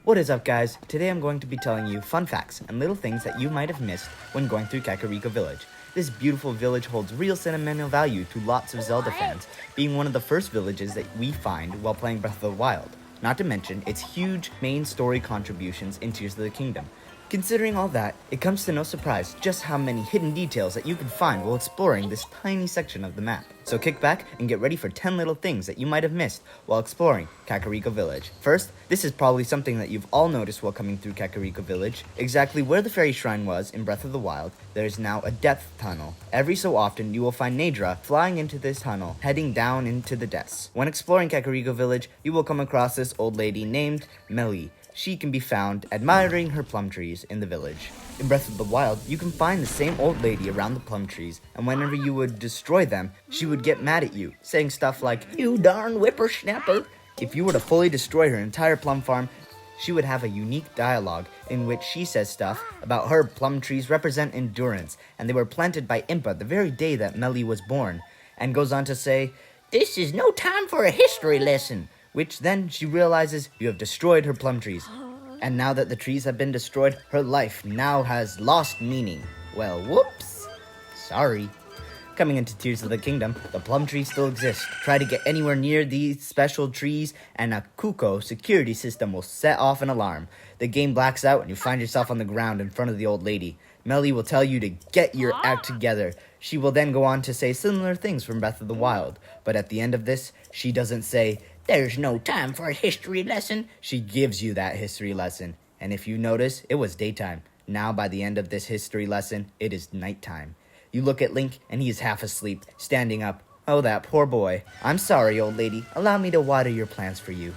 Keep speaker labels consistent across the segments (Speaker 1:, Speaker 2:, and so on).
Speaker 1: What is up, guys? Today I'm going to be telling you fun facts and little things that you might have missed when going through Kakarico Village. This beautiful village holds real sentimental value to lots of Zelda fans, being one of the first villages that we find while playing Breath of the Wild, not to mention its huge main story contributions in Tears of the Kingdom. Considering all that, it comes to no surprise just how many hidden details that you can find while exploring this tiny section of the map. So kick back and get ready for 10 little things that you might have missed while exploring Kakarico Village. First, this is probably something that you've all noticed while coming through Kakarico Village. Exactly where the fairy shrine was in Breath of the Wild, there is now a depth tunnel. Every so often, you will find Nadra flying into this tunnel, heading down into the depths. When exploring Kakarico Village, you will come across this old lady named Melly. She can be found admiring her plum trees in the village. In Breath of the Wild, you can find the same old lady around the plum trees, and whenever you would destroy them, she would get mad at you, saying stuff like, "You darn whippersnapper." If you were to fully destroy her entire plum farm, she would have a unique dialogue in which she says stuff about her plum trees represent endurance, and they were planted by Impa the very day that Melly was born, and goes on to say, "This is no time for a history lesson," which then she realizes you have destroyed her plum trees. And now that the trees have been destroyed, her life now has lost meaning. Well, whoops. Sorry. Coming into Tears of the Kingdom, the plum trees still exist. Try to get anywhere near these special trees, and a Kuko security system will set off an alarm. The game blacks out, and you find yourself on the ground in front of the old lady. Melly will tell you to get your act together. She will then go on to say similar things from Breath of the Wild. But at the end of this, she doesn't say, "There's no time for a history lesson." She gives you that history lesson. And if you notice, it was daytime. Now, by the end of this history lesson, it is nighttime. You look at Link, and he is half asleep, standing up. Oh, that poor boy. "I'm sorry, old lady. Allow me to water your plants for you."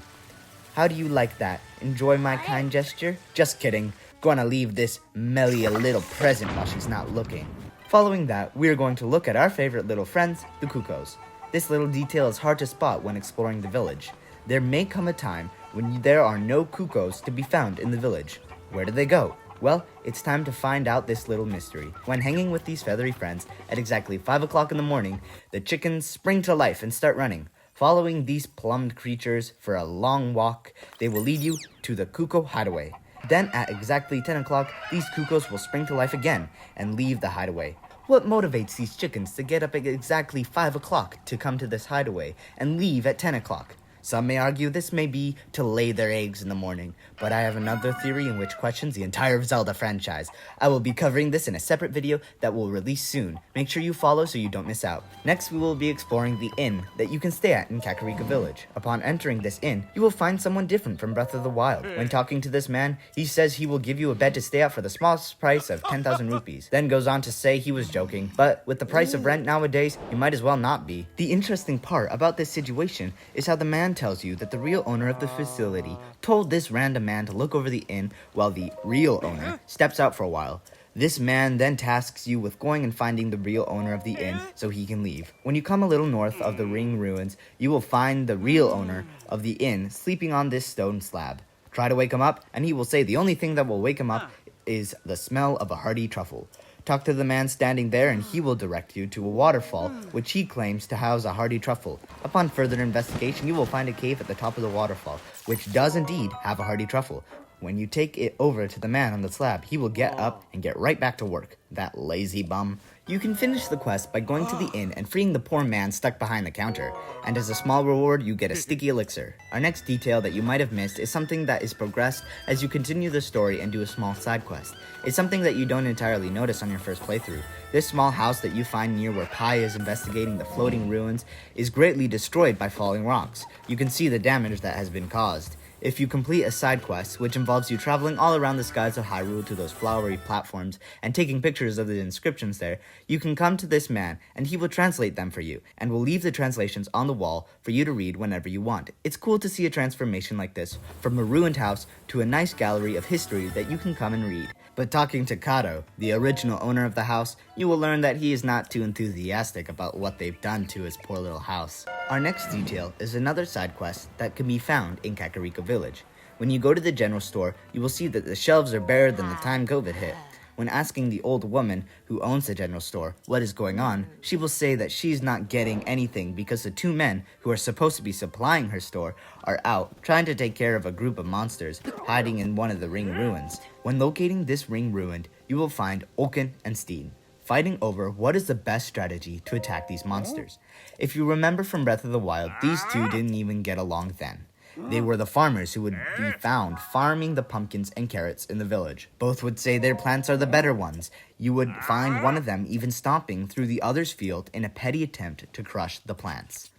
Speaker 1: How do you like that? Enjoy my kind gesture? Just kidding. Gonna leave this Melly a little present while she's not looking. Following that, we are going to look at our favorite little friends, the Kukos. This little detail is hard to spot when exploring the village. There may come a time when there are no Kukos to be found in the village. Where do they go? Well, it's time to find out this little mystery. When hanging with these feathery friends, at exactly 5 o'clock in the morning, the chickens spring to life and start running. Following these plumed creatures for a long walk, they will lead you to the Kuko hideaway. Then at exactly 10 o'clock, these Kukos will spring to life again and leave the hideaway. What motivates these chickens to get up at exactly 5 o'clock to come to this hideaway and leave at 10 o'clock? Some may argue this may be to lay their eggs in the morning, but I have another theory in which questions the entire Zelda franchise. I will be covering this in a separate video that will release soon. Make sure you follow so you don't miss out. Next, we will be exploring the inn that you can stay at in Kakarico Village. Upon entering this inn, you will find someone different from Breath of the Wild. When talking to this man, he says he will give you a bed to stay at for the smallest price of 10,000 rupees. Then goes on to say he was joking, but with the price of rent nowadays, you might as well not be. The interesting part about this situation is how the man tells you that the real owner of the facility told this random man to look over the inn while the real owner steps out for a while. This man then tasks you with going and finding the real owner of the inn so he can leave. When you come a little north of the ring ruins, you will find the real owner of the inn sleeping on this stone slab. Try to wake him up, and he will say the only thing that will wake him up is the smell of a hearty truffle. Talk to the man standing there, and he will direct you to a waterfall, which he claims to house a hearty truffle. Upon further investigation, you will find a cave at the top of the waterfall, which does indeed have a hearty truffle. When you take it over to the man on the slab, he will get up and get right back to work. That lazy bum. You can finish the quest by going to the inn and freeing the poor man stuck behind the counter. And as a small reward, you get a sticky elixir. Our next detail that you might have missed is something that is progressed as you continue the story and do a small side quest. It's something that you don't entirely notice on your first playthrough. This small house that you find near where Pai is investigating the floating ruins is greatly destroyed by falling rocks. You can see the damage that has been caused. If you complete a side quest, which involves you traveling all around the skies of Hyrule to those flowery platforms and taking pictures of the inscriptions there, you can come to this man and he will translate them for you and will leave the translations on the wall for you to read whenever you want. It's cool to see a transformation like this from a ruined house to a nice gallery of history that you can come and read. But talking to Kato, the original owner of the house, you will learn that he is not too enthusiastic about what they've done to his poor little house. Our next detail is another side quest that can be found in Kakarico Village. When you go to the general store, you will see that the shelves are barer than the time COVID hit. When asking the old woman who owns the general store what is going on, she will say that she's not getting anything because the two men who are supposed to be supplying her store are out trying to take care of a group of monsters hiding in one of the ring ruins. When locating this ring ruin, you will find Oaken and Steen fighting over what is the best strategy to attack these monsters. If you remember from Breath of the Wild, these two didn't even get along then. They were the farmers who would be found farming the pumpkins and carrots in the village. Both would say their plants are the better ones. You would find one of them even stomping through the other's field in a petty attempt to crush the plants.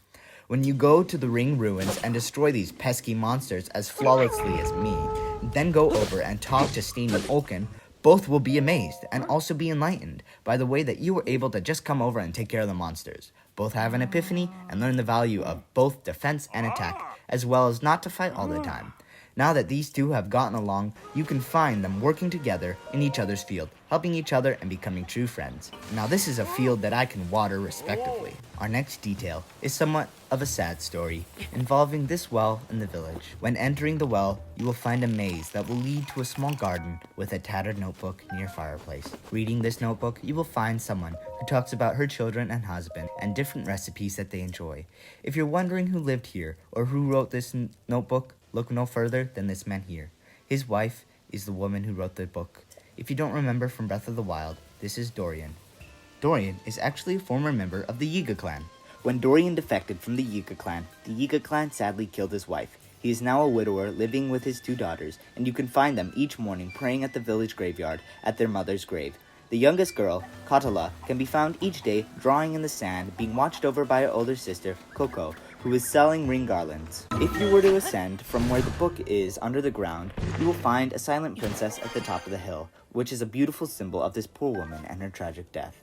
Speaker 1: When you go to the ring ruins and destroy these pesky monsters as flawlessly as me, then go over and talk to Steen and Oaken, both will be amazed and also be enlightened by the way that you were able to just come over and take care of the monsters. Both have an epiphany and learn the value of both defense and attack, as well as not to fight all the time. Now that these two have gotten along, you can find them working together in each other's field, helping each other and becoming true friends. Now this is a field that I can water respectively. Our next detail is somewhat of a sad story involving this well in the village. When entering the well, you will find a maze that will lead to a small garden with a tattered notebook near a fireplace. Reading this notebook, you will find someone who talks about her children and husband and different recipes that they enjoy. If you're wondering who lived here or who wrote this notebook, look no further than this man here. His wife is the woman who wrote the book. If you don't remember from Breath of the Wild, this is Dorian. Dorian is actually a former member of the Yiga clan. When Dorian defected from the Yiga clan sadly killed his wife. He is now a widower living with his two daughters, and you can find them each morning praying at the village graveyard at their mother's grave. The youngest girl, Katala, can be found each day drawing in the sand, being watched over by her older sister, Coco, who is selling ring garlands. If you were to ascend from where the book is under the ground, you will find a silent princess at the top of the hill, which is a beautiful symbol of this poor woman and her tragic death.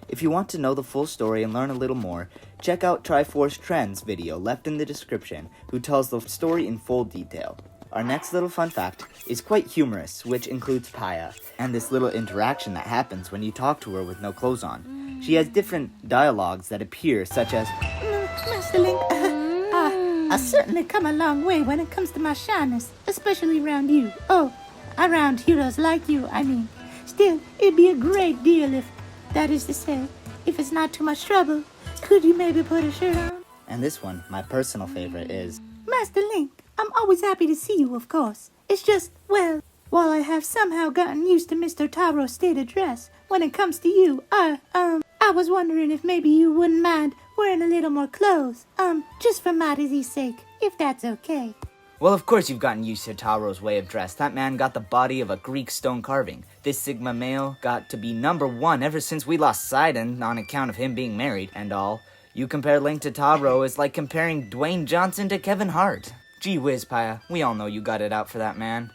Speaker 1: If you want to know the full story and learn a little more, check out Triforce Trend's video left in the description, who tells the story in full detail. Our next little fun fact is quite humorous, which includes Paya, and this little interaction that happens when you talk to her with no clothes on. She has different dialogues that appear, such as,
Speaker 2: Master Link, I certainly come a long way when it comes to my shyness, especially around you. Oh, around heroes like you, I mean. Still, it'd be a great deal if, that is to say, if it's not too much trouble, could you maybe put a shirt on?
Speaker 1: And this one, my personal favorite, is,
Speaker 2: Master Link, I'm always happy to see you, of course. It's just, well, while I have somehow gotten used to Mr. Taro's state address, when it comes to you, I was wondering if maybe you wouldn't mind wearing a little more clothes, just for Modesty's sake, if that's okay.
Speaker 1: Well, of course you've gotten used to Taro's way of dress. That man got the body of a Greek stone carving. This Sigma male got to be #1 ever since we lost Sidon on account of him being married and all. You compare Link to Taro is like comparing Dwayne Johnson to Kevin Hart. Gee whiz, Paya, we all know you got it out for that man.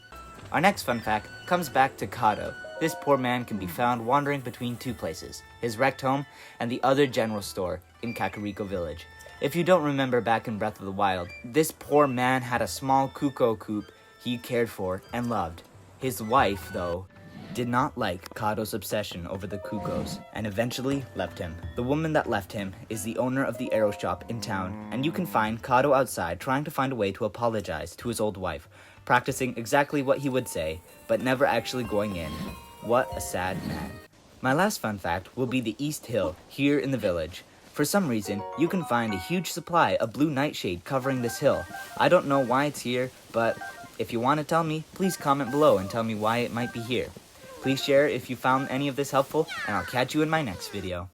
Speaker 1: Our next fun fact comes back to Kato. This poor man can be found wandering between two places, his wrecked home and the other general store in Kakarico village. If you don't remember back in Breath of the Wild, this poor man had a small cuckoo coop he cared for and loved. His wife, though, did not like Kato's obsession over the cuckoos and eventually left him. The woman that left him is the owner of the arrow shop in town, and you can find Kato outside trying to find a way to apologize to his old wife, practicing exactly what he would say, but never actually going in. What a sad man. My last fun fact will be the East Hill here in the village. For some reason, you can find a huge supply of blue nightshade covering this hill. I don't know why it's here, but if you want to tell me, please comment below and tell me why it might be here. Please share if you found any of this helpful, and I'll catch you in my next video.